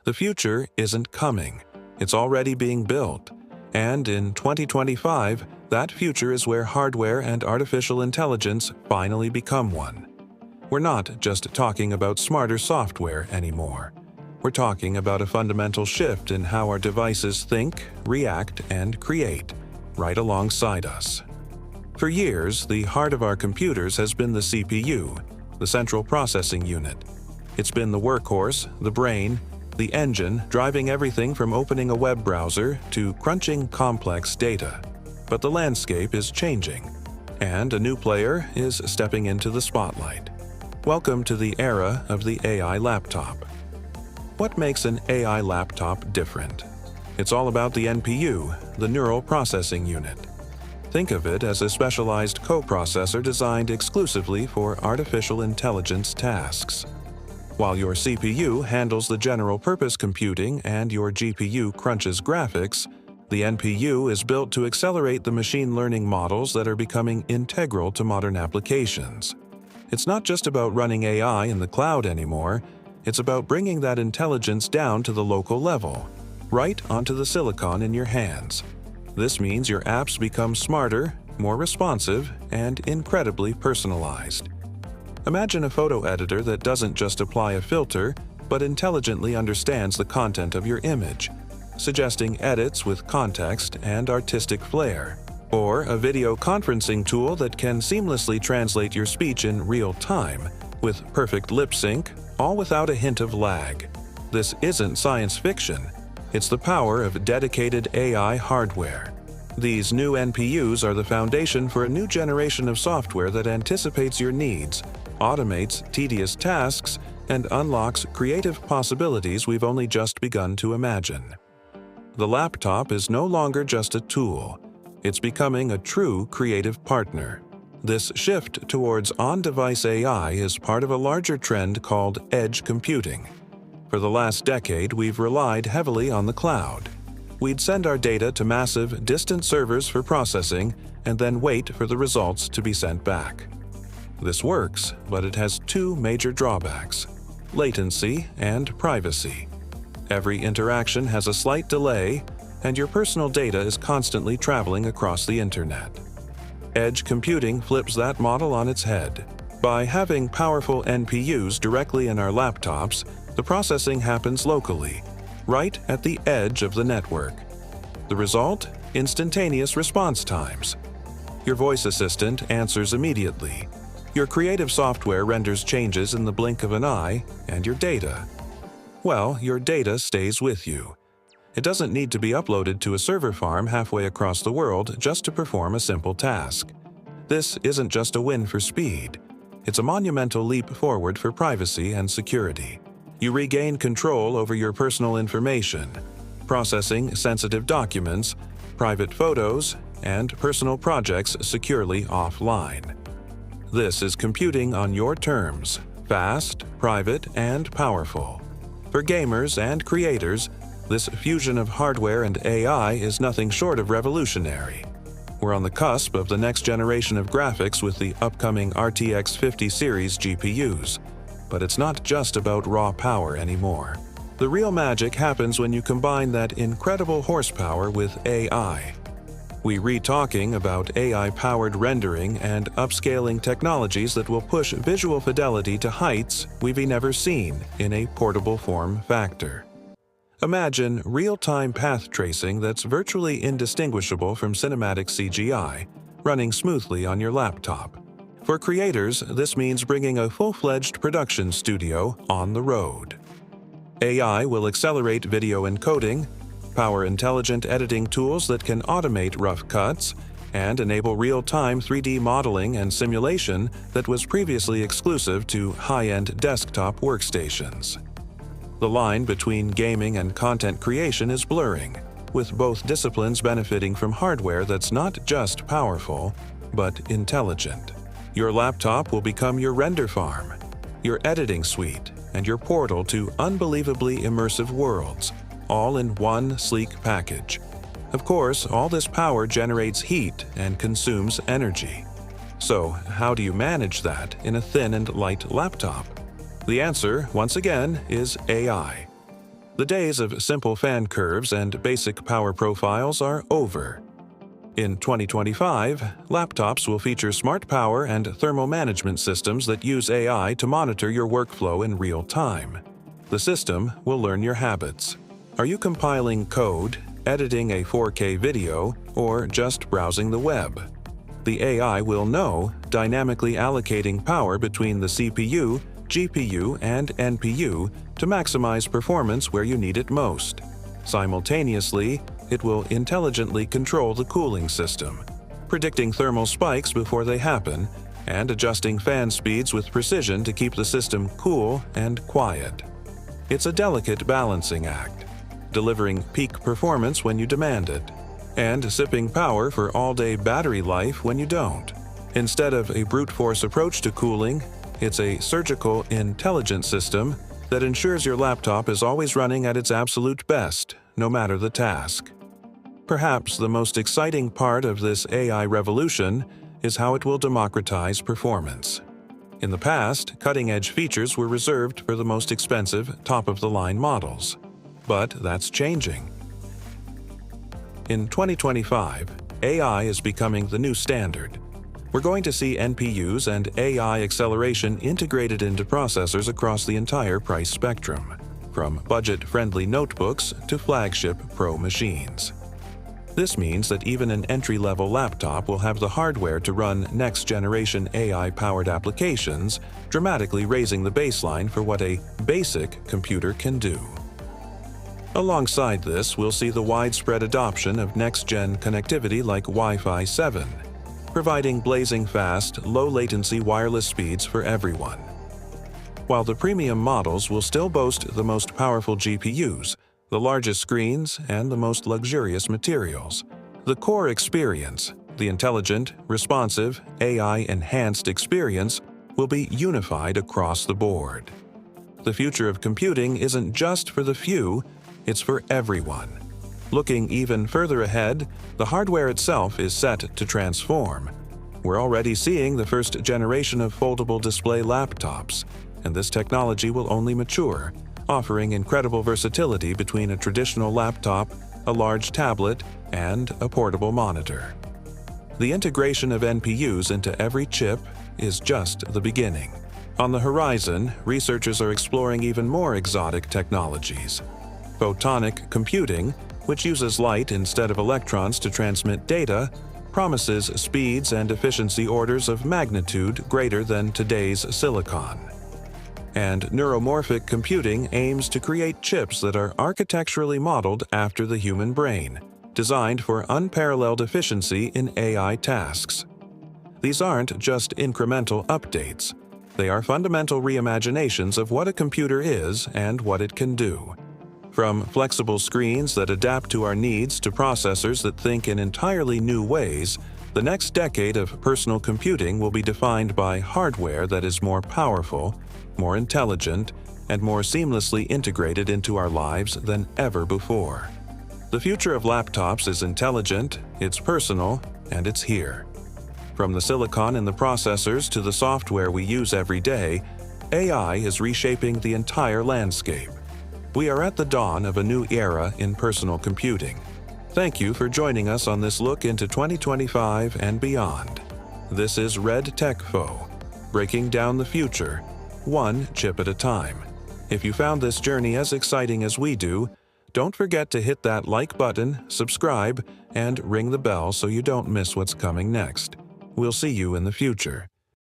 The future isn't coming. It's already being built. And in 2025, that future is where hardware and artificial intelligence finally become one. We're not just talking about smarter software anymore. We're talking about a fundamental shift in how our devices think, react, and create, right alongside us. For years, the heart of our computers has been the CPU, the central processing unit. It's been the workhorse, the brain, the engine driving everything from opening a web browser to crunching complex data. But the landscape is changing, and a new player is stepping into the spotlight. Welcome to the era of the AI laptop. What makes an AI laptop different? It's all about the NPU, the neural processing unit. Think of it as a specialized coprocessor designed exclusively for artificial intelligence tasks. While your CPU handles the general-purpose computing and your GPU crunches graphics, the NPU is built to accelerate the machine learning models that are becoming integral to modern applications. It's not just about running AI in the cloud anymore, it's about bringing that intelligence down to the local level, right onto the silicon in your hands. This means your apps become smarter, more responsive, and incredibly personalized. Imagine a photo editor that doesn't just apply a filter, but intelligently understands the content of your image, suggesting edits with context and artistic flair. Or a video conferencing tool that can seamlessly translate your speech in real time, with perfect lip sync, all without a hint of lag. This isn't science fiction. It's the power of dedicated AI hardware. These new NPUs are the foundation for a new generation of software that anticipates your needs, automates tedious tasks, and unlocks creative possibilities we've only just begun to imagine. The laptop is no longer just a tool. It's becoming a true creative partner. This shift towards on-device AI is part of a larger trend called edge computing. For the last decade, we've relied heavily on the cloud. We'd send our data to massive, distant servers for processing and then wait for the results to be sent back. This works, but it has two major drawbacks: latency and privacy. Every interaction has a slight delay, and your personal data is constantly traveling across the internet. Edge computing flips that model on its head. By having powerful NPUs directly in our laptops, the processing happens locally, right at the edge of the network. The result? Instantaneous response times. Your voice assistant answers immediately. Your creative software renders changes in the blink of an eye, and your data. Well, your data stays with you. It doesn't need to be uploaded to a server farm halfway across the world just to perform a simple task. This isn't just a win for speed. It's a monumental leap forward for privacy and security. You regain control over your personal information, processing sensitive documents, private photos, and personal projects securely offline. This is computing on your terms, fast, private, and powerful. For gamers and creators, this fusion of hardware and AI is nothing short of revolutionary. We're on the cusp of the next generation of graphics with the upcoming RTX 50 series GPUs. But it's not just about raw power anymore. The real magic happens when you combine that incredible horsepower with AI. We're talking about AI-powered rendering and upscaling technologies that will push visual fidelity to heights we've never seen in a portable form factor. Imagine real-time path tracing that's virtually indistinguishable from cinematic CGI, running smoothly on your laptop. For creators, this means bringing a full-fledged production studio on the road. AI will accelerate video encoding, power intelligent editing tools that can automate rough cuts, and enable real-time 3D modeling and simulation that was previously exclusive to high-end desktop workstations. The line between gaming and content creation is blurring, with both disciplines benefiting from hardware that's not just powerful, but intelligent. Your laptop will become your render farm, your editing suite, and your portal to unbelievably immersive worlds, all in one sleek package. Of course, all this power generates heat and consumes energy. So, how do you manage that in a thin and light laptop? The answer, once again, is AI. The days of simple fan curves and basic power profiles are over. In 2025, laptops will feature smart power and thermal management systems that use AI to monitor your workflow in real time. The system will learn your habits. Are you compiling code, editing a 4K video, or just browsing the web? The AI will know, dynamically allocating power between the CPU, GPU, and NPU to maximize performance where you need it most. Simultaneously, it will intelligently control the cooling system, predicting thermal spikes before they happen, and adjusting fan speeds with precision to keep the system cool and quiet. It's a delicate balancing act, delivering peak performance when you demand it, and sipping power for all-day battery life when you don't. Instead of a brute force approach to cooling, it's a surgical, intelligent system that ensures your laptop is always running at its absolute best, no matter the task. Perhaps the most exciting part of this AI revolution is how it will democratize performance. In the past, cutting-edge features were reserved for the most expensive, top-of-the-line models. But that's changing. In 2025, AI is becoming the new standard. We're going to see NPUs and AI acceleration integrated into processors across the entire price spectrum, from budget-friendly notebooks to flagship pro machines. This means that even an entry-level laptop will have the hardware to run next-generation AI-powered applications, dramatically raising the baseline for what a basic computer can do. Alongside this, we'll see the widespread adoption of next-gen connectivity like Wi-Fi 7, providing blazing fast, low-latency wireless speeds for everyone. While the premium models will still boast the most powerful GPUs, the largest screens, and the most luxurious materials, the core experience, the intelligent, responsive, AI-enhanced experience, will be unified across the board. The future of computing isn't just for the few, it's for everyone. Looking even further ahead, the hardware itself is set to transform. We're already seeing the first generation of foldable display laptops, and this technology will only mature, offering incredible versatility between a traditional laptop, a large tablet, and a portable monitor. The integration of NPUs into every chip is just the beginning. On the horizon, researchers are exploring even more exotic technologies. Photonic computing, which uses light instead of electrons to transmit data, promises speeds and efficiency orders of magnitude greater than today's silicon. And neuromorphic computing aims to create chips that are architecturally modeled after the human brain, designed for unparalleled efficiency in AI tasks. These aren't just incremental updates. They are fundamental reimaginations of what a computer is and what it can do. From flexible screens that adapt to our needs to processors that think in entirely new ways, the next decade of personal computing will be defined by hardware that is more powerful, more intelligent, and more seamlessly integrated into our lives than ever before. The future of laptops is intelligent, it's personal, and it's here. From the silicon in the processors to the software we use every day, AI is reshaping the entire landscape. We are at the dawn of a new era in personal computing. Thank you for joining us on this look into 2025 and beyond. This is RedTechFo, breaking down the future, one chip at a time. If you found this journey as exciting as we do, don't forget to hit that like button, subscribe, and ring the bell so you don't miss what's coming next. We'll see you in the future.